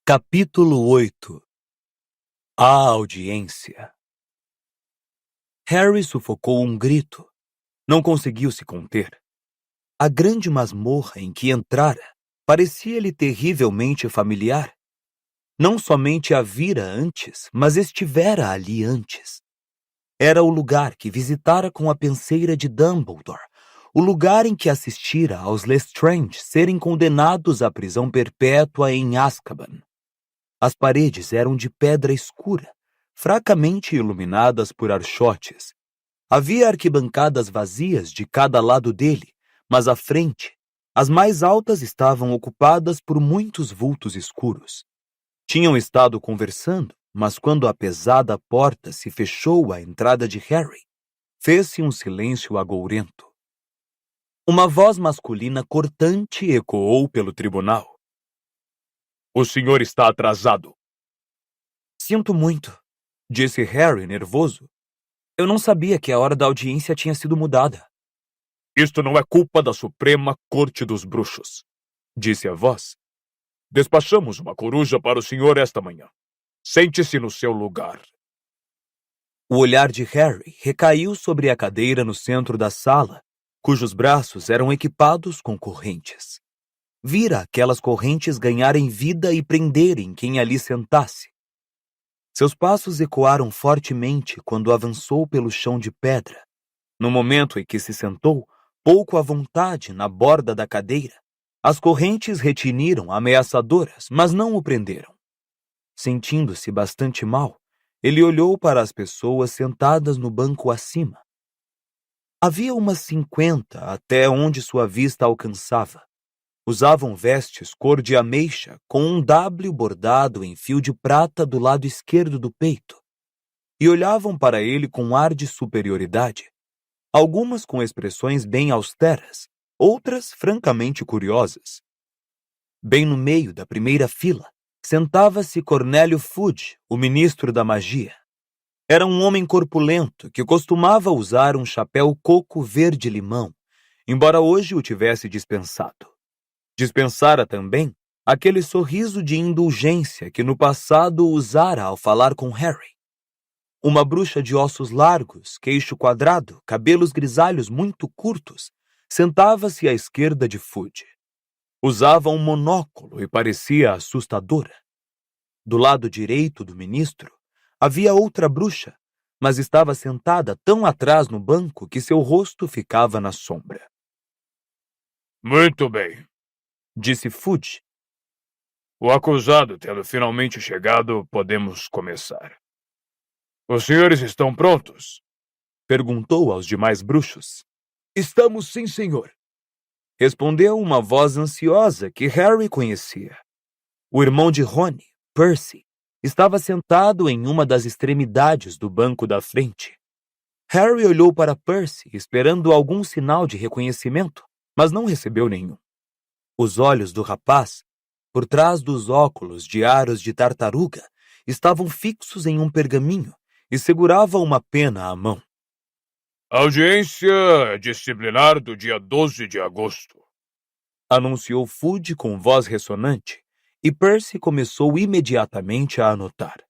Capítulo 8. A audiência. Harry sufocou um grito. Não conseguiu se conter. A grande masmorra em que entrara parecia-lhe terrivelmente familiar. Não somente a vira antes, mas estivera ali antes. Era o lugar que visitara com a penseira de Dumbledore, o lugar em que assistira aos Lestrange serem condenados à prisão perpétua em Azkaban. As paredes eram de pedra escura, fracamente iluminadas por archotes. Havia arquibancadas vazias de cada lado dele, mas à frente, as mais altas estavam ocupadas por muitos vultos escuros. Tinham estado conversando, mas quando a pesada porta se fechou à entrada de Harry, fez-se um silêncio agourento. Uma voz masculina cortante ecoou pelo tribunal. O senhor está atrasado. Sinto muito, disse Harry, nervoso. Eu não sabia que a hora da audiência tinha sido mudada. Isto não é culpa da Suprema Corte dos Bruxos, disse a voz. Despachamos uma coruja para o senhor esta manhã. Sente-se no seu lugar. O olhar de Harry recaiu sobre a cadeira no centro da sala, cujos braços eram equipados com correntes. Vira aquelas correntes ganharem vida e prenderem quem ali sentasse. Seus passos ecoaram fortemente quando avançou pelo chão de pedra. No momento em que se sentou, pouco à vontade na borda da cadeira, as correntes retiniram ameaçadoras, mas não o prenderam. Sentindo-se bastante mal, ele olhou para as pessoas sentadas no banco acima. Havia umas 50 até onde sua vista alcançava. Usavam vestes cor de ameixa com um W bordado em fio de prata do lado esquerdo do peito e olhavam para ele com ar de superioridade, algumas com expressões bem austeras, outras francamente curiosas. Bem no meio da primeira fila, sentava-se Cornélio Fudge, o ministro da magia. Era um homem corpulento que costumava usar um chapéu coco verde-limão, embora hoje o tivesse dispensado. Dispensara também aquele sorriso de indulgência que no passado usara ao falar com Harry. Uma bruxa de ossos largos, queixo quadrado, cabelos grisalhos muito curtos, sentava-se à esquerda de Fudge. Usava um monóculo e parecia assustadora. Do lado direito do ministro, havia outra bruxa, mas estava sentada tão atrás no banco que seu rosto ficava na sombra. Muito bem, disse Fudge. O acusado tendo finalmente chegado, podemos começar. Os senhores estão prontos? Perguntou aos demais bruxos. Estamos sim, senhor. Respondeu uma voz ansiosa que Harry conhecia. O irmão de Rony, Percy, estava sentado em uma das extremidades do banco da frente. Harry olhou para Percy, esperando algum sinal de reconhecimento, mas não recebeu nenhum. Os olhos do rapaz, por trás dos óculos de aros de tartaruga, estavam fixos em um pergaminho e segurava uma pena à mão. Audiência disciplinar do dia 12 de agosto, anunciou Fudge com voz ressonante, e Percy começou imediatamente a anotar.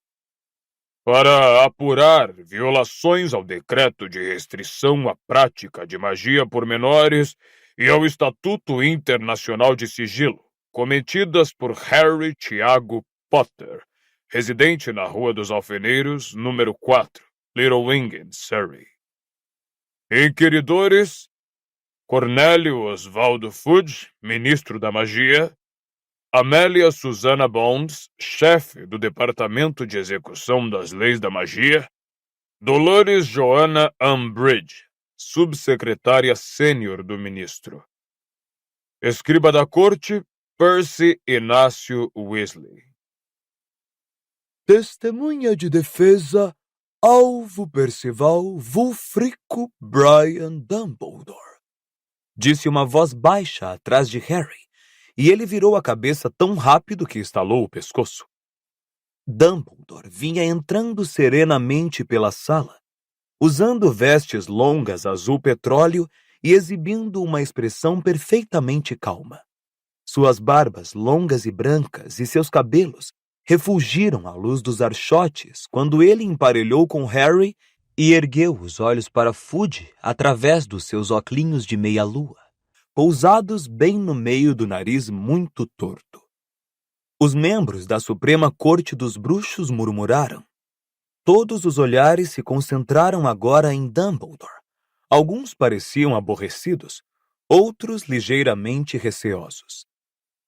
Para apurar violações ao decreto de restrição à prática de magia por menores e ao Estatuto Internacional de Sigilo, cometidas por Harry Tiago Potter, residente na Rua dos Alfeneiros, número 4, Little Ingen, Surrey. Inquiridores: Cornélio Oswaldo Fudge, ministro da Magia; Amélia Susana Bonds, chefe do Departamento de Execução das Leis da Magia; Dolores Joana Umbridge, subsecretária sênior do ministro. Escriba da Corte, Percy Inácio Weasley. Testemunha de defesa, Alvo Percival Wulfrico Brian Dumbledore, disse uma voz baixa atrás de Harry, e ele virou a cabeça tão rápido que estalou o pescoço. Dumbledore vinha entrando serenamente pela sala, usando vestes longas azul petróleo e exibindo uma expressão perfeitamente calma. Suas barbas longas e brancas e seus cabelos refulgiram à luz dos archotes quando ele emparelhou com Harry e ergueu os olhos para Fudge através dos seus óculos de meia-lua, pousados bem no meio do nariz muito torto. Os membros da Suprema Corte dos Bruxos murmuraram. Todos os olhares se concentraram agora em Dumbledore. Alguns pareciam aborrecidos, outros ligeiramente receosos.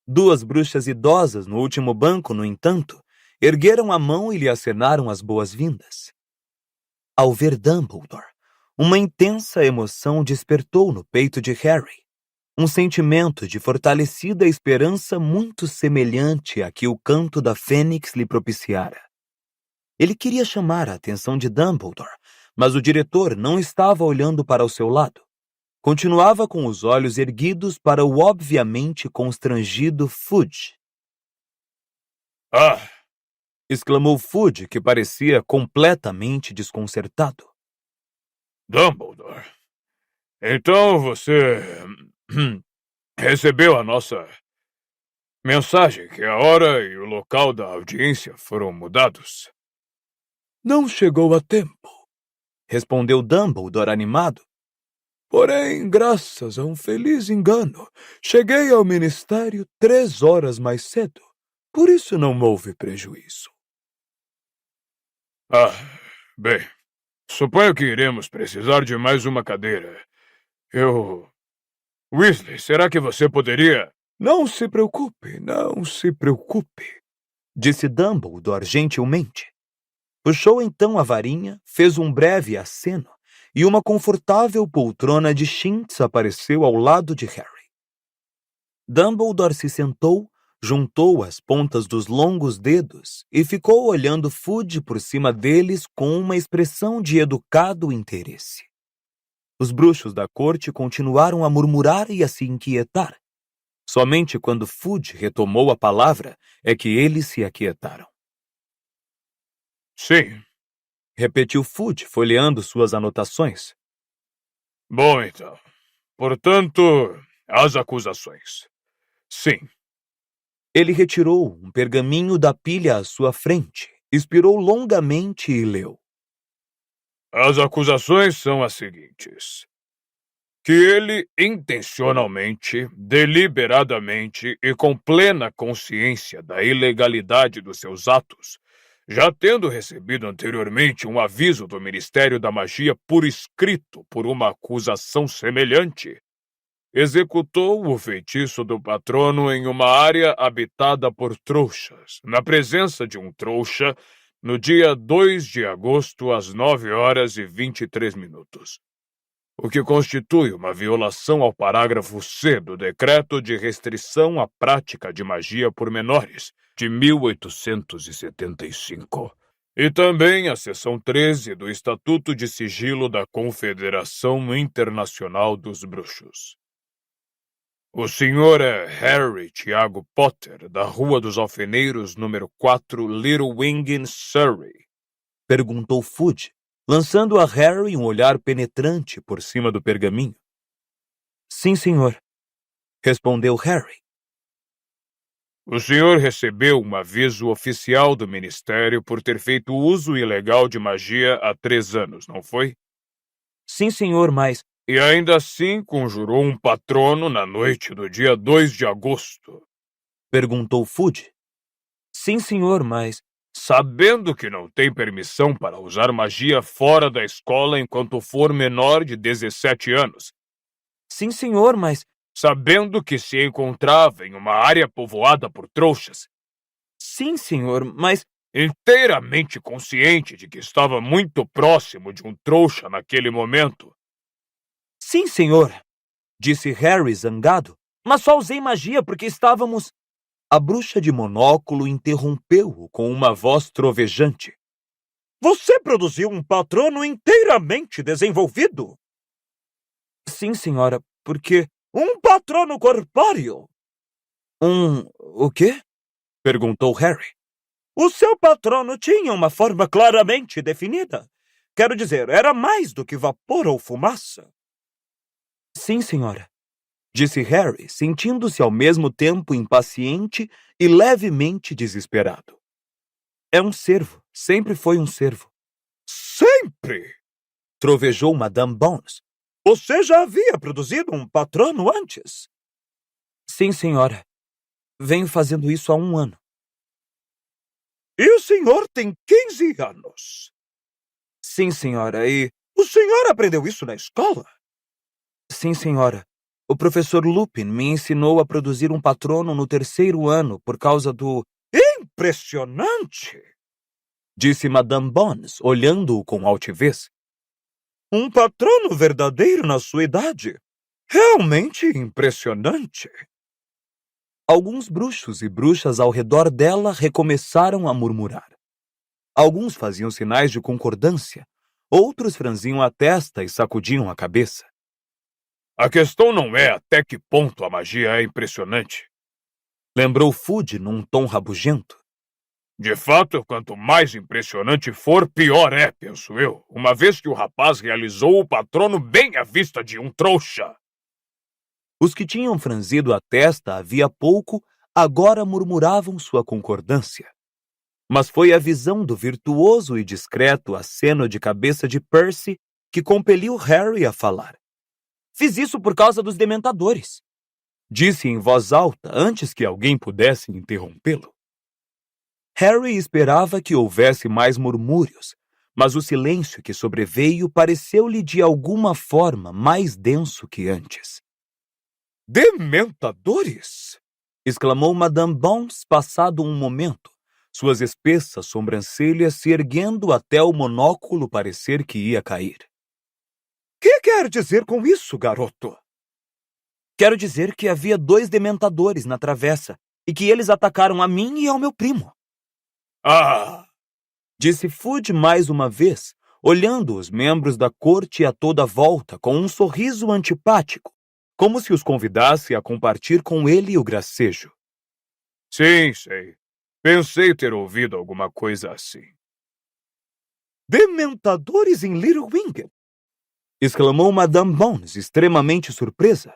Duas bruxas idosas no último banco, no entanto, ergueram a mão e lhe acenaram as boas-vindas. Ao ver Dumbledore, uma intensa emoção despertou no peito de Harry, um sentimento de fortalecida esperança muito semelhante a que o canto da Fênix lhe propiciara. Ele queria chamar a atenção de Dumbledore, mas o diretor não estava olhando para o seu lado. Continuava com os olhos erguidos para o obviamente constrangido Fudge. Ah! Exclamou Fudge, que parecia completamente desconcertado. Dumbledore, então você recebeu a nossa mensagem que a hora e o local da audiência foram mudados? Não chegou a tempo, respondeu Dumbledore animado. Porém, graças a um feliz engano, cheguei ao ministério 3 horas mais cedo. Por isso não houve prejuízo. Ah, bem, suponho que iremos precisar de mais uma cadeira. Weasley, será que você poderia... Não se preocupe, não se preocupe, disse Dumbledore gentilmente. Puxou então a varinha, fez um breve aceno, e uma confortável poltrona de chintz apareceu ao lado de Harry. Dumbledore se sentou, juntou as pontas dos longos dedos e ficou olhando Fudge por cima deles com uma expressão de educado interesse. Os bruxos da corte continuaram a murmurar e a se inquietar. Somente quando Fudge retomou a palavra é que eles se aquietaram. Sim, repetiu Fudge, folheando suas anotações. Bom, então. Portanto, as acusações. Sim. Ele retirou um pergaminho da pilha à sua frente, expirou longamente e leu. As acusações são as seguintes. Que ele intencionalmente, deliberadamente e com plena consciência da ilegalidade dos seus atos, já tendo recebido anteriormente um aviso do Ministério da Magia por escrito por uma acusação semelhante, executou o feitiço do patrono em uma área habitada por trouxas, na presença de um trouxa, no dia 2 de agosto, às 9 horas e 23 minutos. O que constitui uma violação ao parágrafo C do Decreto de Restrição à Prática de Magia por Menores, de 1875. E também a seção 13 do Estatuto de Sigilo da Confederação Internacional dos Bruxos. O senhor é Harry Tiago Potter, da Rua dos Alfeneiros, número 4, Little Wing, Surrey? Perguntou Fudge, lançando a Harry um olhar penetrante por cima do pergaminho. Sim, senhor, respondeu Harry. O senhor recebeu um aviso oficial do Ministério por ter feito uso ilegal de magia há 3 anos, não foi? Sim, senhor, mas... E ainda assim conjurou um patrono na noite do dia 2 de agosto? Perguntou Fudge. Sim, senhor, mas... Sabendo que não tem permissão para usar magia fora da escola enquanto for menor de 17 anos. Sim, senhor, mas... Sabendo que se encontrava em uma área povoada por trouxas. Sim, senhor, mas... Inteiramente consciente de que estava muito próximo de um trouxa naquele momento. Sim, senhor, disse Harry zangado, mas só usei magia porque estávamos... A bruxa de monóculo interrompeu-o com uma voz trovejante. Você produziu um patrono inteiramente desenvolvido? Sim, senhora, porque... Um patrono corpóreo! O quê? Perguntou Harry. O seu patrono tinha uma forma claramente definida. Quero dizer, era mais do que vapor ou fumaça. Sim, senhora, disse Harry, sentindo-se ao mesmo tempo impaciente e levemente desesperado. É um cervo. Sempre foi um cervo. Sempre! Trovejou Madame Bones. Você já havia produzido um patrono antes? Sim, senhora. Venho fazendo isso há 1 ano. E o senhor tem 15 anos? Sim, senhora. E... O senhor aprendeu isso na escola? Sim, senhora. O professor Lupin me ensinou a produzir um patrono no 3º ano por causa do... Impressionante! Disse Madame Bones, olhando-o com altivez. Um patrono verdadeiro na sua idade. Realmente impressionante. Alguns bruxos e bruxas ao redor dela recomeçaram a murmurar. Alguns faziam sinais de concordância, outros franziam a testa e sacudiam a cabeça. A questão não é até que ponto a magia é impressionante, lembrou Fudge num tom rabugento. De fato, quanto mais impressionante for, pior é, penso eu, uma vez que o rapaz realizou o patrono bem à vista de um trouxa. Os que tinham franzido a testa havia pouco, agora murmuravam sua concordância. Mas foi a visão do virtuoso e discreto aceno de cabeça de Percy que compeliu Harry a falar. Fiz isso por causa dos dementadores, disse em voz alta antes que alguém pudesse interrompê-lo. Harry esperava que houvesse mais murmúrios, mas o silêncio que sobreveio pareceu-lhe de alguma forma mais denso que antes. Dementadores? Exclamou Madame Bones passado um momento, suas espessas sobrancelhas se erguendo até o monóculo parecer que ia cair. Que quer dizer com isso, garoto? Quero dizer que havia 2 dementadores na travessa e que eles atacaram a mim e ao meu primo. Ah! Disse Fudge mais uma vez, olhando os membros da corte a toda volta com um sorriso antipático, como se os convidasse a compartilhar com ele o gracejo. Sim, sei. Pensei ter ouvido alguma coisa assim. Dementadores em Little Winged? Exclamou Madame Bones, extremamente surpresa.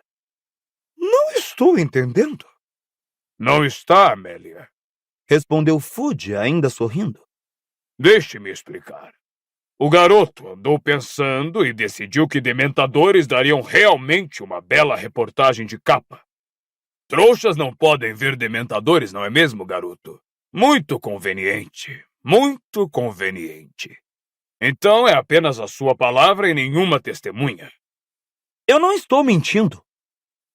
Não estou entendendo. Não está, Amélia? Respondeu Fudge, ainda sorrindo. Deixe-me explicar. O garoto andou pensando e decidiu que dementadores dariam realmente uma bela reportagem de capa. Trouxas não podem ver dementadores, não é mesmo, garoto? Muito conveniente. Muito conveniente. Então é apenas a sua palavra e nenhuma testemunha. Eu não estou mentindo,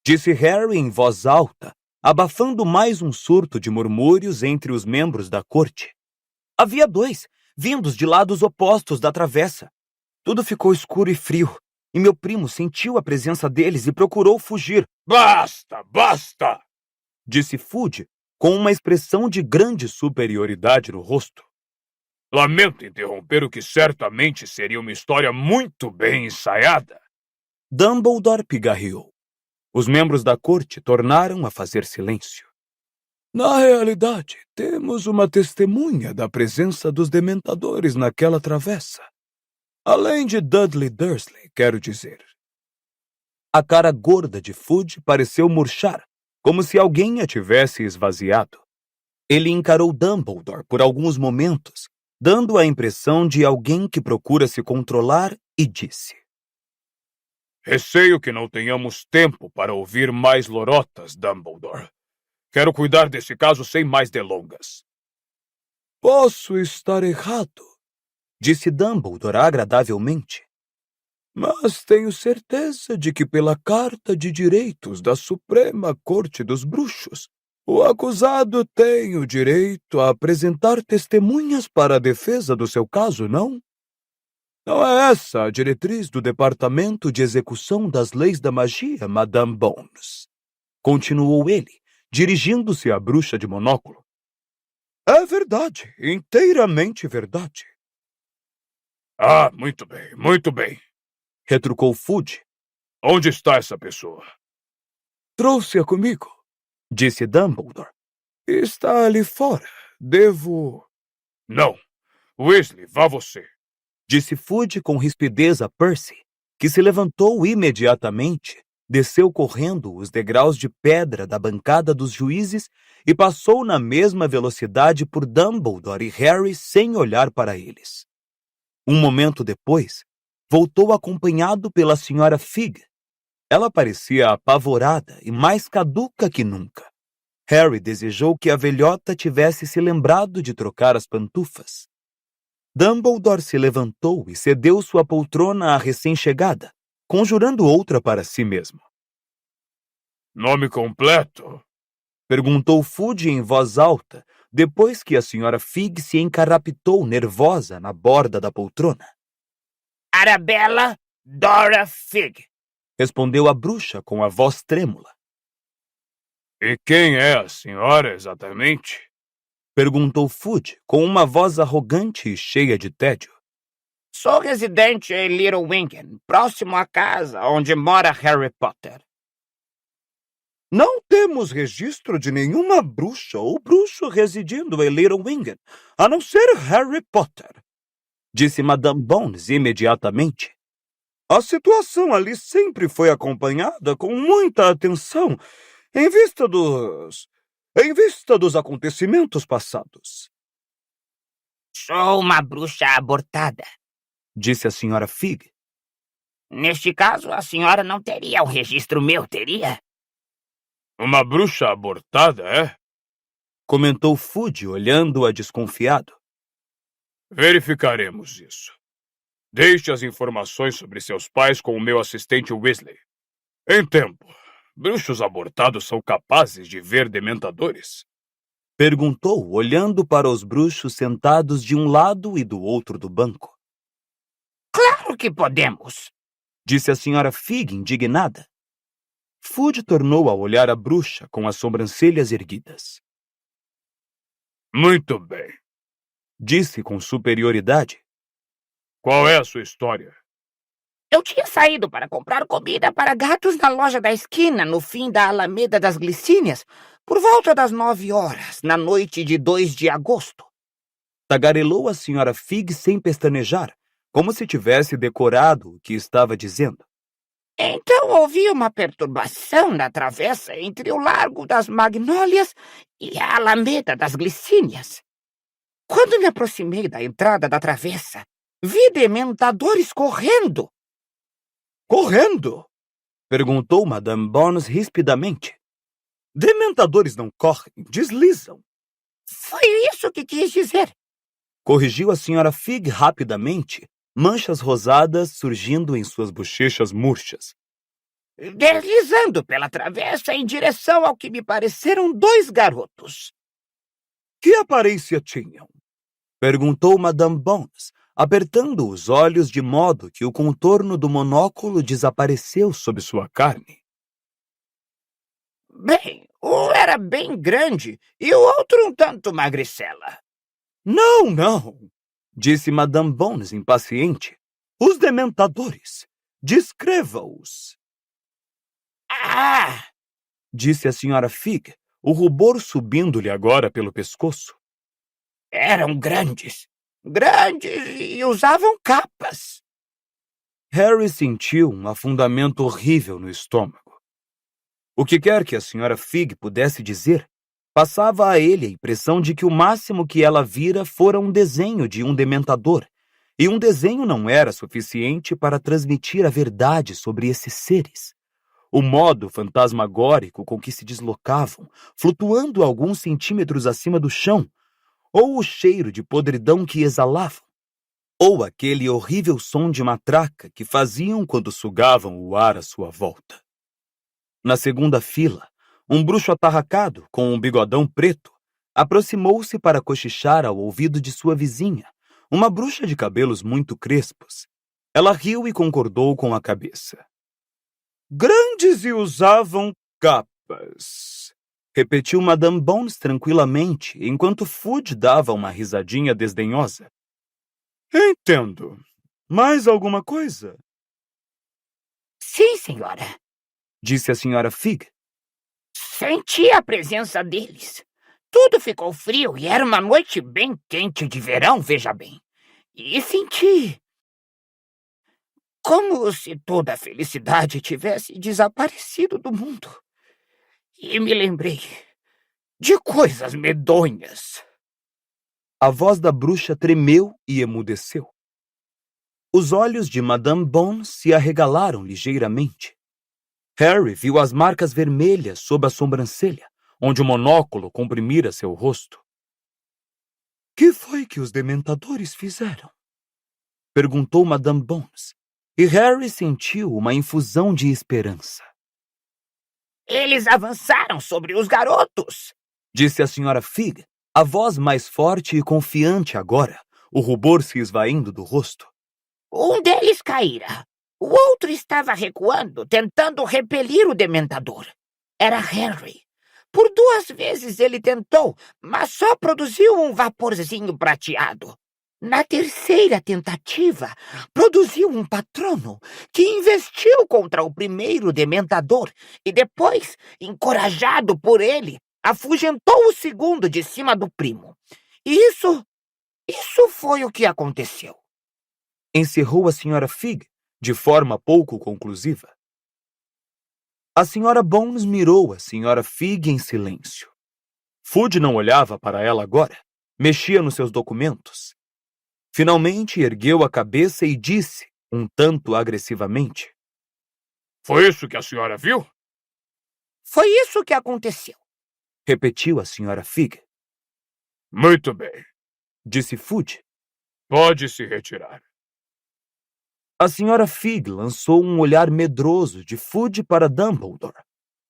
disse Harry em voz alta, abafando mais um surto de murmúrios entre os membros da corte. Havia 2, vindos de lados opostos da travessa. Tudo ficou escuro e frio, e meu primo sentiu a presença deles e procurou fugir. Basta, basta! Disse Fudge, com uma expressão de grande superioridade no rosto. Lamento interromper o que certamente seria uma história muito bem ensaiada. Dumbledore pigarreou. Os membros da corte tornaram a fazer silêncio. Na realidade, temos uma testemunha da presença dos dementadores naquela travessa. Além de Dudley Dursley, quero dizer. A cara gorda de Fudge pareceu murchar, como se alguém a tivesse esvaziado. Ele encarou Dumbledore por alguns momentos, dando a impressão de alguém que procura se controlar, e disse: Receio que não tenhamos tempo para ouvir mais lorotas, Dumbledore. Quero cuidar desse caso sem mais delongas. Posso estar errado, disse Dumbledore agradavelmente. Mas tenho certeza de que pela Carta de Direitos da Suprema Corte dos Bruxos, o acusado tem o direito a apresentar testemunhas para a defesa do seu caso, não? Não é essa a diretriz do Departamento de Execução das Leis da Magia, Madame Bones? Continuou ele, dirigindo-se à bruxa de monóculo. É verdade, inteiramente verdade. Ah, muito bem, retrucou Fudge. Onde está essa pessoa? Trouxe-a comigo, disse Dumbledore. Está ali fora. Devo... Não. Weasley, vá você. Disse Fudge com rispidez a Percy, que se levantou imediatamente, desceu correndo os degraus de pedra da bancada dos juízes e passou na mesma velocidade por Dumbledore e Harry sem olhar para eles. Um momento depois, voltou acompanhado pela Sra. Fig. Ela parecia apavorada e mais caduca que nunca. Harry desejou que a velhota tivesse se lembrado de trocar as pantufas. Dumbledore se levantou e cedeu sua poltrona à recém-chegada, conjurando outra para si mesmo. Nome completo? Perguntou Fudge em voz alta, depois que a Sra. Fig se encarapitou nervosa na borda da poltrona. Arabella Dora Fig, respondeu a bruxa com a voz trêmula. E quem é a senhora exatamente? Perguntou Fudge com uma voz arrogante e cheia de tédio. Sou residente em Little Wingen, próximo à casa onde mora Harry Potter. Não temos registro de nenhuma bruxa ou bruxo residindo em Little Wingen, a não ser Harry Potter, disse Madame Bones imediatamente. A situação ali sempre foi acompanhada com muita atenção em vista dos acontecimentos passados. Sou uma bruxa abortada, disse a Sra. Fig. Neste caso, a senhora não teria um registro meu, teria? Uma bruxa abortada, é? Comentou Fudge, olhando-a desconfiado. Verificaremos isso. Deixe as informações sobre seus pais com o meu assistente Weasley. Em tempo, bruxos abortados são capazes de ver dementadores? Perguntou, olhando para os bruxos sentados de um lado e do outro do banco. Claro que podemos, disse a Sra. Fig, indignada. Fudge tornou a olhar a bruxa com as sobrancelhas erguidas. Muito bem, disse com superioridade. Qual é a sua história? Eu tinha saído para comprar comida para gatos na loja da esquina, no fim da Alameda das Glicínias, por volta das 9 horas, na noite de 2 de agosto. Tagarelou a Sra. Fig sem pestanejar, como se tivesse decorado o que estava dizendo. Então ouvi uma perturbação na travessa entre o Largo das Magnólias e a Alameda das Glicínias. Quando me aproximei da entrada da travessa, vi dementadores correndo. Correndo? Perguntou Madame Bones rispidamente. Dementadores não correm, deslizam. Foi isso que quis dizer. Corrigiu a Sra. Fig rapidamente, manchas rosadas surgindo em suas bochechas murchas. Deslizando pela travessa em direção ao que me pareceram 2 garotos. Que aparência tinham? Perguntou Madame Bones, apertando os olhos de modo que o contorno do monóculo desapareceu sob sua carne. Bem, um era bem grande e o outro um tanto magricela. Não, disse Madame Bones impaciente. Os dementadores. Descreva-os. Ah! Disse a Sra. Fig, o rubor subindo-lhe agora pelo pescoço. Eram grandes e usavam capas. Harry sentiu um afundamento horrível no estômago. O que quer que a Sra. Fig pudesse dizer, passava a ele a impressão de que o máximo que ela vira fora um desenho de um dementador, e um desenho não era suficiente para transmitir a verdade sobre esses seres. O modo fantasmagórico com que se deslocavam, flutuando alguns centímetros acima do chão, ou o cheiro de podridão que exalavam, ou aquele horrível som de matraca que faziam quando sugavam o ar à sua volta. Na segunda fila, um bruxo atarracado, com um bigodão preto, aproximou-se para cochichar ao ouvido de sua vizinha, uma bruxa de cabelos muito crespos. Ela riu e concordou com a cabeça. Grandes e usavam capas, repetiu Madame Bones tranquilamente, enquanto Fudge dava uma risadinha desdenhosa. Entendo. Mais alguma coisa? Sim, senhora, disse a Sra. Fig. Senti a presença deles. Tudo ficou frio e era uma noite bem quente de verão, veja bem. E senti Como se toda a felicidade tivesse desaparecido do mundo. E me lembrei de coisas medonhas. A voz da bruxa tremeu e emudeceu. Os olhos de Madame Bones se arregalaram ligeiramente. Harry viu as marcas vermelhas sob a sobrancelha, onde o monóculo comprimira seu rosto. Que foi que os dementadores fizeram? Perguntou Madame Bones, e Harry sentiu uma infusão de esperança. Eles avançaram sobre os garotos, Disse a senhora Fig, a voz mais forte e confiante agora, o rubor se esvaindo do rosto. Um deles caíra. O outro estava recuando, tentando repelir o dementador. Era Harry. Por 2 vezes ele tentou, mas só produziu um vaporzinho prateado. Na 3ª tentativa, produziu um patrono que investiu contra o primeiro dementador e depois, encorajado por ele, afugentou o segundo de cima do primo. Isso foi o que aconteceu. Encerrou a senhora Fig, de forma pouco conclusiva. A senhora Bones mirou a senhora Fig em silêncio. Fudge não olhava para ela agora, mexia nos seus documentos. Finalmente ergueu a cabeça e disse, um tanto agressivamente: Foi isso que a senhora viu? Foi isso que aconteceu. Repetiu a senhora Fig. Muito bem. Disse Fudge. Pode se retirar. A senhora Fig lançou um olhar medroso de Fudge para Dumbledore.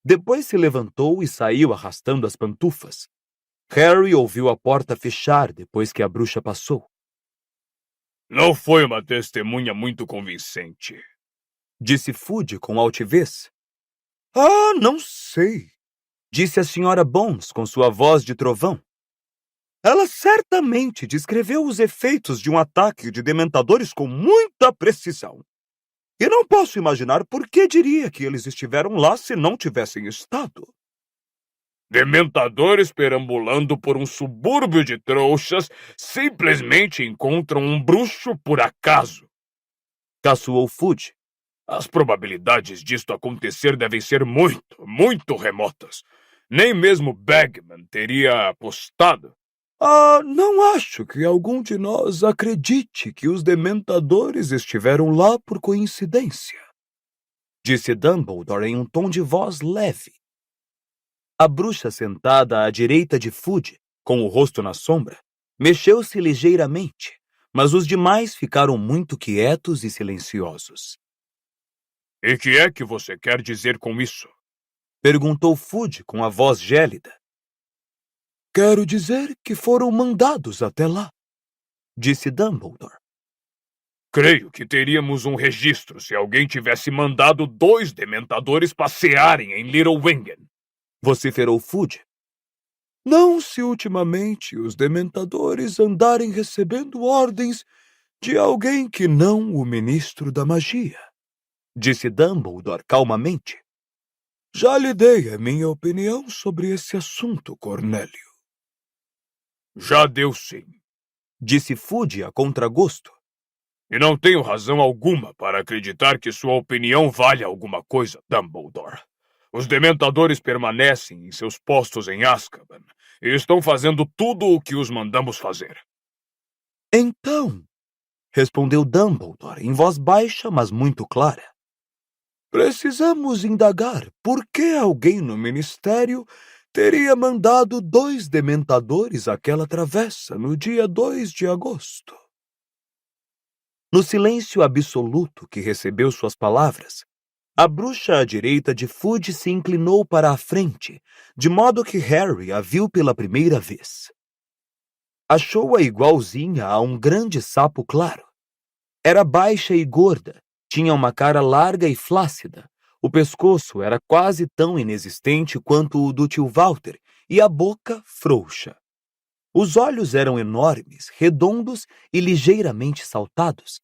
Depois se levantou e saiu arrastando as pantufas. Harry ouviu a porta fechar depois que a bruxa passou. Não foi uma testemunha muito convincente. Disse Fudge com altivez. Ah, não sei. Disse a senhora Bones com sua voz de trovão. Ela certamente descreveu os efeitos de um ataque de dementadores com muita precisão. E não posso imaginar por que diria que eles estiveram lá se não tivessem estado. Dementadores perambulando por um subúrbio de trouxas simplesmente encontram um bruxo por acaso. Caçoou Fudge. As probabilidades disto acontecer devem ser muito, muito remotas. Nem mesmo Bagman teria apostado. Não acho que algum de nós acredite que os dementadores estiveram lá por coincidência. Disse Dumbledore em um tom de voz leve. A bruxa sentada à direita de Fudge, com o rosto na sombra, mexeu-se ligeiramente, mas os demais ficaram muito quietos e silenciosos. E que é que você quer dizer com isso? Perguntou Fudge com a voz gélida. Quero dizer que foram mandados até lá, disse Dumbledore. Creio que teríamos um registro se alguém tivesse mandado 2 dementadores passearem em Little Wengen. Vociferou Fudge. Não se ultimamente os dementadores andarem recebendo ordens de alguém que não o ministro da magia, disse Dumbledore calmamente. Já lhe dei a minha opinião sobre esse assunto, Cornélio. Já deu sim, disse Fudge a contragosto. E não tenho razão alguma para acreditar que sua opinião valha alguma coisa, Dumbledore. Os dementadores permanecem em seus postos em Azkaban e estão fazendo tudo o que os mandamos fazer. Então, respondeu Dumbledore em voz baixa, mas muito clara. Precisamos indagar por que alguém no ministério teria mandado 2 dementadores àquela travessa no dia 2 de agosto. No silêncio absoluto que recebeu suas palavras, a bruxa à direita de Fudge se inclinou para a frente, de modo que Harry a viu pela primeira vez. Achou-a igualzinha a um grande sapo claro. Era baixa e gorda, tinha uma cara larga e flácida, o pescoço era quase tão inexistente quanto o do tio Walter e a boca frouxa. Os olhos eram enormes, redondos e ligeiramente saltados.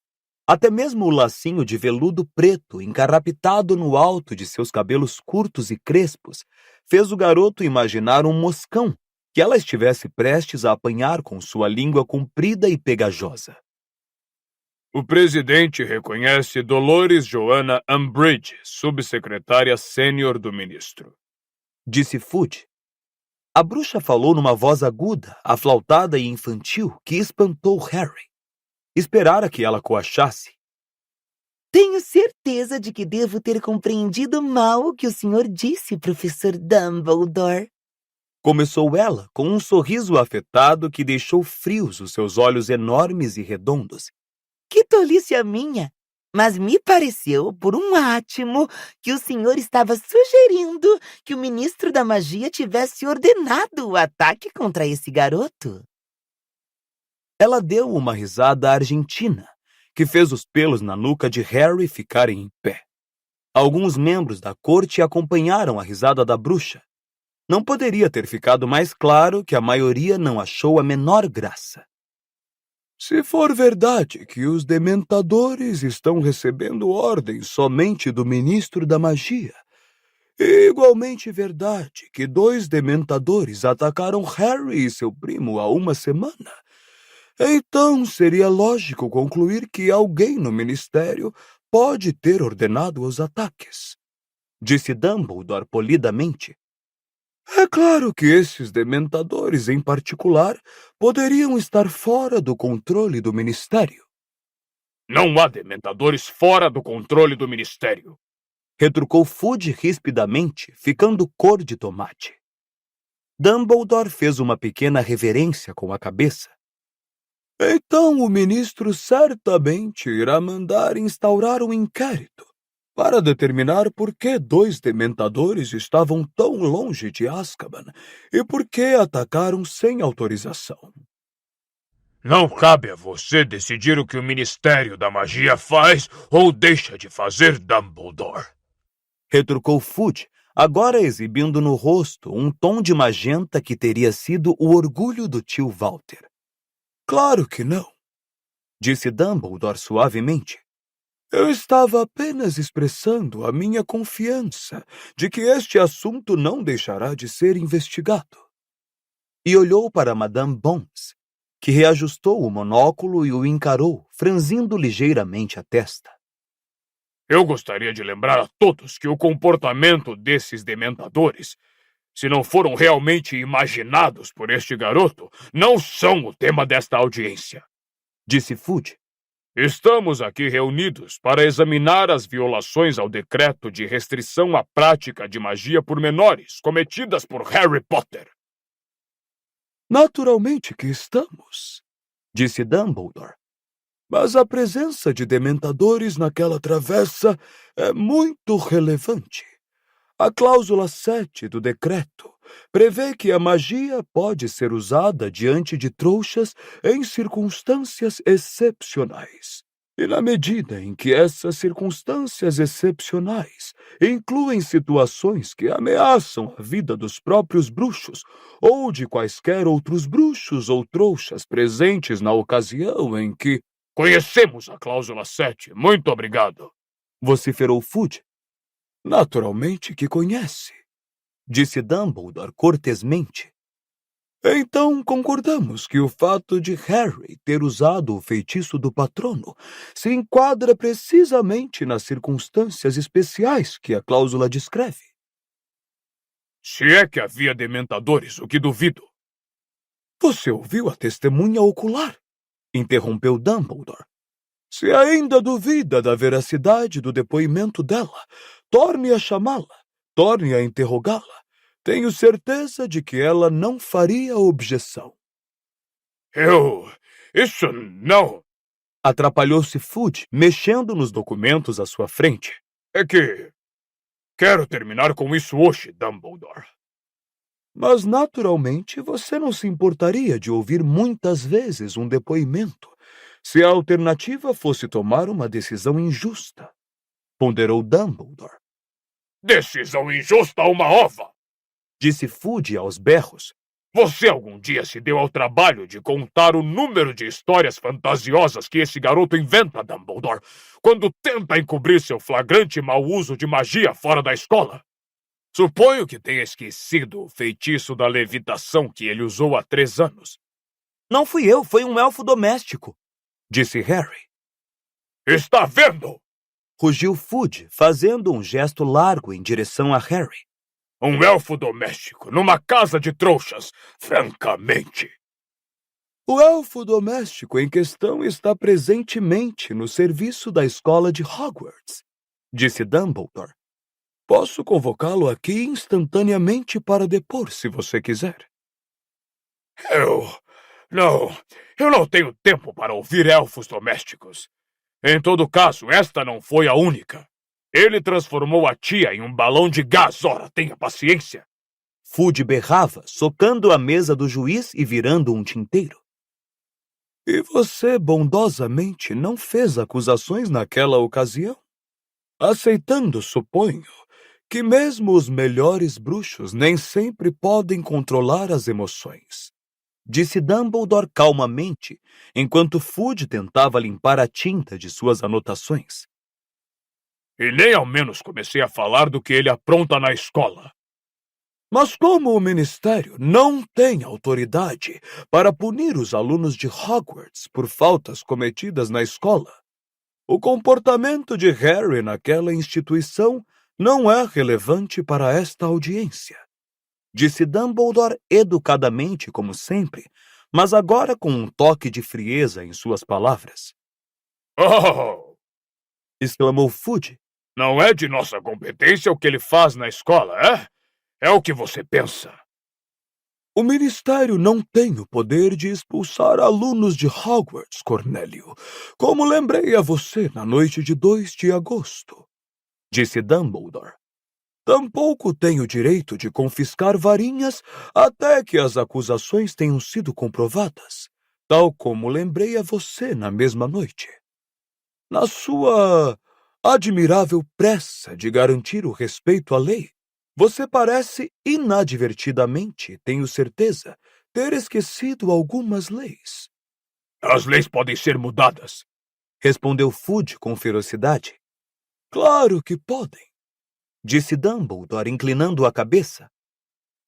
Até mesmo o lacinho de veludo preto encarapitado no alto de seus cabelos curtos e crespos fez o garoto imaginar um moscão que ela estivesse prestes a apanhar com sua língua comprida e pegajosa. O presidente reconhece Dolores Joanna Umbridge, subsecretária sênior do ministro. Disse Fudge. A bruxa falou numa voz aguda, aflautada e infantil que espantou Harry. Esperara que ela coachasse. Tenho certeza de que devo ter compreendido mal o que o senhor disse, professor Dumbledore. Começou ela, com um sorriso afetado que deixou frios os seus olhos enormes e redondos. Que tolice a minha! Mas me pareceu, por um átimo, que o senhor estava sugerindo que o ministro da magia tivesse ordenado o ataque contra esse garoto. Ela deu uma risada argentina, que fez os pelos na nuca de Harry ficarem em pé. Alguns membros da corte acompanharam a risada da bruxa. Não poderia ter ficado mais claro que a maioria não achou a menor graça. Se for verdade que os dementadores estão recebendo ordens somente do ministro da magia, é igualmente verdade que 2 dementadores atacaram Harry e seu primo há uma semana, então seria lógico concluir que alguém no ministério pode ter ordenado os ataques. Disse Dumbledore polidamente. É claro que esses dementadores, em particular, poderiam estar fora do controle do ministério. Não há dementadores fora do controle do ministério, Retrucou Fudge rispidamente, ficando cor de tomate. Dumbledore fez uma pequena reverência com a cabeça. Então o ministro certamente irá mandar instaurar um inquérito para determinar por que 2 dementadores estavam tão longe de Azkaban e por que atacaram sem autorização. Não cabe a você decidir o que o Ministério da Magia faz ou deixa de fazer, Dumbledore. Retrucou Fudge, agora exibindo no rosto um tom de magenta que teria sido o orgulho do tio Walter. Claro que não, disse Dumbledore suavemente. Eu estava apenas expressando a minha confiança de que este assunto não deixará de ser investigado. E olhou para Madame Bones, que reajustou o monóculo e o encarou, franzindo ligeiramente a testa. Eu gostaria de lembrar a todos que o comportamento desses dementadores, se não foram realmente imaginados por este garoto, não são o tema desta audiência, disse Fudge. Estamos aqui reunidos para examinar as violações ao decreto de restrição à prática de magia por menores cometidas por Harry Potter. Naturalmente que estamos, disse Dumbledore. Mas a presença de dementadores naquela travessa é muito relevante. A cláusula 7 do decreto prevê que a magia pode ser usada diante de trouxas em circunstâncias excepcionais. E na medida em que essas circunstâncias excepcionais incluem situações que ameaçam a vida dos próprios bruxos ou de quaisquer outros bruxos ou trouxas presentes na ocasião em que... Conhecemos a cláusula 7, muito obrigado, vociferou Fudge. Naturalmente que conhece, disse Dumbledore cortesmente. Então concordamos que o fato de Harry ter usado o feitiço do patrono se enquadra precisamente nas circunstâncias especiais que a cláusula descreve. Se é que havia dementadores, o que duvido. Você ouviu a testemunha ocular? Interrompeu Dumbledore. Se ainda duvida da veracidade do depoimento dela, torne a chamá-la, torne a interrogá-la. Tenho certeza de que ela não faria objeção. Isso não... Atrapalhou-se Fudge, mexendo nos documentos à sua frente. É que... quero terminar com isso hoje, Dumbledore. Mas, naturalmente, você não se importaria de ouvir muitas vezes um depoimento, se a alternativa fosse tomar uma decisão injusta, ponderou Dumbledore. Decisão injusta uma ova! Disse Fudge aos berros. Você algum dia se deu ao trabalho de contar o número de histórias fantasiosas que esse garoto inventa, Dumbledore, quando tenta encobrir seu flagrante mau uso de magia fora da escola? Suponho que tenha esquecido o feitiço da levitação que ele usou há 3 anos. Não fui eu, foi um elfo doméstico, disse Harry. Está vendo? Rugiu Fudge, fazendo um gesto largo em direção a Harry. Um elfo doméstico numa casa de trouxas, francamente. O elfo doméstico em questão está presentemente no serviço da escola de Hogwarts, disse Dumbledore. Posso convocá-lo aqui instantaneamente para depor, se você quiser. Eu não tenho tempo para ouvir elfos domésticos. Em todo caso, esta não foi a única. Ele transformou a tia em um balão de gás, ora, tenha paciência. Fudge berrava, socando a mesa do juiz e virando um tinteiro. E você bondosamente não fez acusações naquela ocasião? Aceitando, suponho, que mesmo os melhores bruxos nem sempre podem controlar as emoções. Disse Dumbledore calmamente, enquanto Fudge tentava limpar a tinta de suas anotações. E nem ao menos comecei a falar do que ele apronta na escola. Mas como o Ministério não tem autoridade para punir os alunos de Hogwarts por faltas cometidas na escola, o comportamento de Harry naquela instituição não é relevante para esta audiência. Disse Dumbledore educadamente, como sempre, mas agora com um toque de frieza em suas palavras. Oh! Exclamou Fudge. Não é de nossa competência o que ele faz na escola, é? É o que você pensa. O Ministério não tem o poder de expulsar alunos de Hogwarts, Cornélio, como lembrei a você na noite de 2 de agosto, disse Dumbledore. Tampouco tem o direito de confiscar varinhas até que as acusações tenham sido comprovadas, tal como lembrei a você na mesma noite. Na sua admirável pressa de garantir o respeito à lei, você parece inadvertidamente, tenho certeza, ter esquecido algumas leis. As leis podem ser mudadas, Respondeu Fudge com ferocidade. Claro que podem, disse Dumbledore, inclinando a cabeça.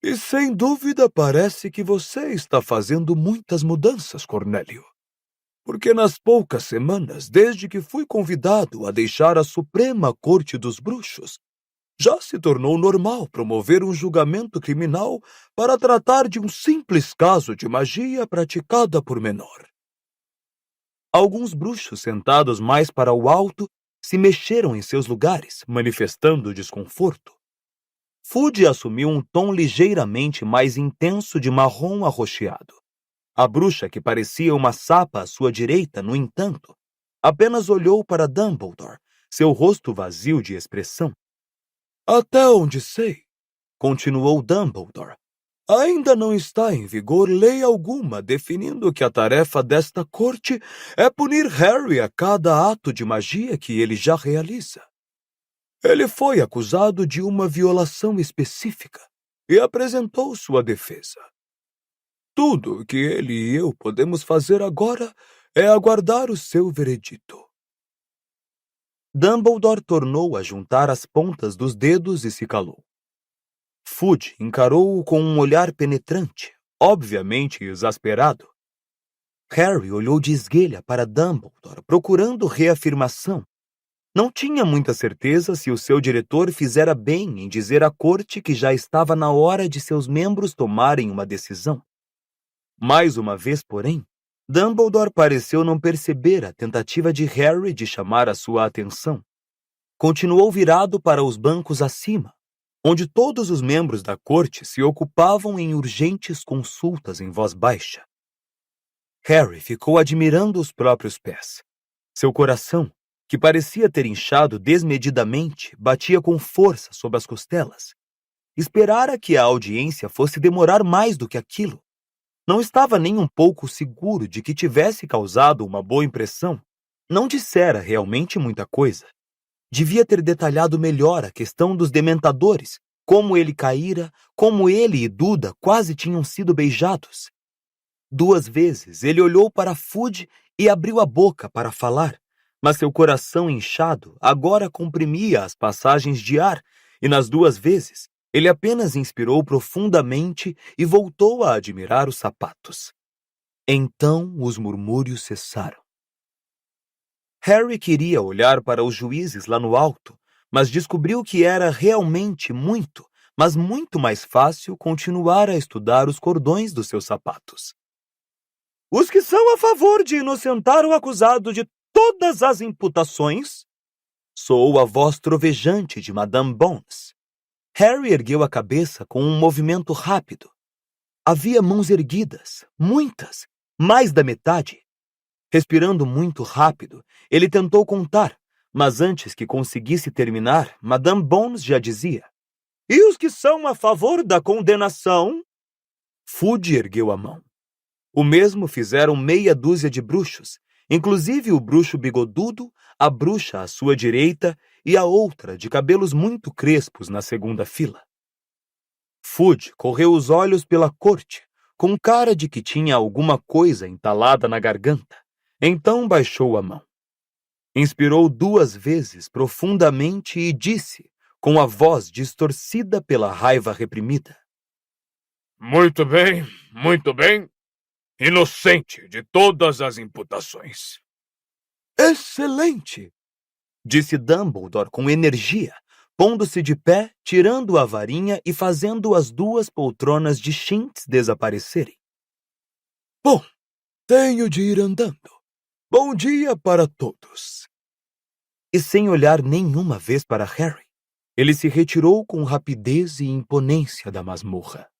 E sem dúvida parece que você está fazendo muitas mudanças, Cornélio. Porque nas poucas semanas, desde que fui convidado a deixar a Suprema Corte dos Bruxos, já se tornou normal promover um julgamento criminal para tratar de um simples caso de magia praticada por menor. Alguns bruxos sentados mais para o alto se mexeram em seus lugares, manifestando desconforto. Fudge assumiu um tom ligeiramente mais intenso de marrom arroxeado. A bruxa, que parecia uma sapa à sua direita, no entanto, apenas olhou para Dumbledore, seu rosto vazio de expressão. Até onde sei, continuou Dumbledore, ainda não está em vigor lei alguma definindo que a tarefa desta corte é punir Harry a cada ato de magia que ele já realiza. Ele foi acusado de uma violação específica e apresentou sua defesa. Tudo o que ele e eu podemos fazer agora é aguardar o seu veredito. Dumbledore tornou a juntar as pontas dos dedos e se calou. Fudge encarou-o com um olhar penetrante, obviamente exasperado. Harry olhou de esguelha para Dumbledore, procurando reafirmação. Não tinha muita certeza se o seu diretor fizera bem em dizer à corte que já estava na hora de seus membros tomarem uma decisão. Mais uma vez, porém, Dumbledore pareceu não perceber a tentativa de Harry de chamar a sua atenção. Continuou virado para os bancos acima, onde todos os membros da corte se ocupavam em urgentes consultas em voz baixa. Harry ficou admirando os próprios pés. Seu coração, que parecia ter inchado desmedidamente, batia com força sob as costelas. Esperara que a audiência fosse demorar mais do que aquilo. Não estava nem um pouco seguro de que tivesse causado uma boa impressão. Não dissera realmente muita coisa. Devia ter detalhado melhor a questão dos dementadores, como ele caíra, como ele e Duda quase tinham sido beijados. 2 vezes ele olhou para Fudge e abriu a boca para falar, mas seu coração inchado agora comprimia as passagens de ar, e nas 2 vezes ele apenas inspirou profundamente e voltou a admirar os sapatos. Então os murmúrios cessaram. Harry queria olhar para os juízes lá no alto, mas descobriu que era realmente muito, mas muito mais fácil continuar a estudar os cordões dos seus sapatos. Os que são a favor de inocentar o acusado de todas as imputações? Soou a voz trovejante de Madame Bones. Harry ergueu a cabeça com um movimento rápido. Havia mãos erguidas, muitas, mais da metade. Respirando muito rápido, ele tentou contar, mas antes que conseguisse terminar, Madame Bones já dizia: E os que são a favor da condenação? Fudge ergueu a mão. O mesmo fizeram meia dúzia de bruxos, inclusive o bruxo bigodudo, a bruxa à sua direita e a outra de cabelos muito crespos na segunda fila. Fudge correu os olhos pela corte, com cara de que tinha alguma coisa entalada na garganta. Então baixou a mão. Inspirou 2 vezes profundamente e disse, com a voz distorcida pela raiva reprimida: Muito bem, muito bem. Inocente de todas as imputações. Excelente! Disse Dumbledore com energia, pondo-se de pé, tirando a varinha e fazendo as 2 poltronas de chintz desaparecerem. Bom, tenho de ir andando. Bom dia para todos. E sem olhar nenhuma vez para Harry, ele se retirou com rapidez e imponência da masmorra.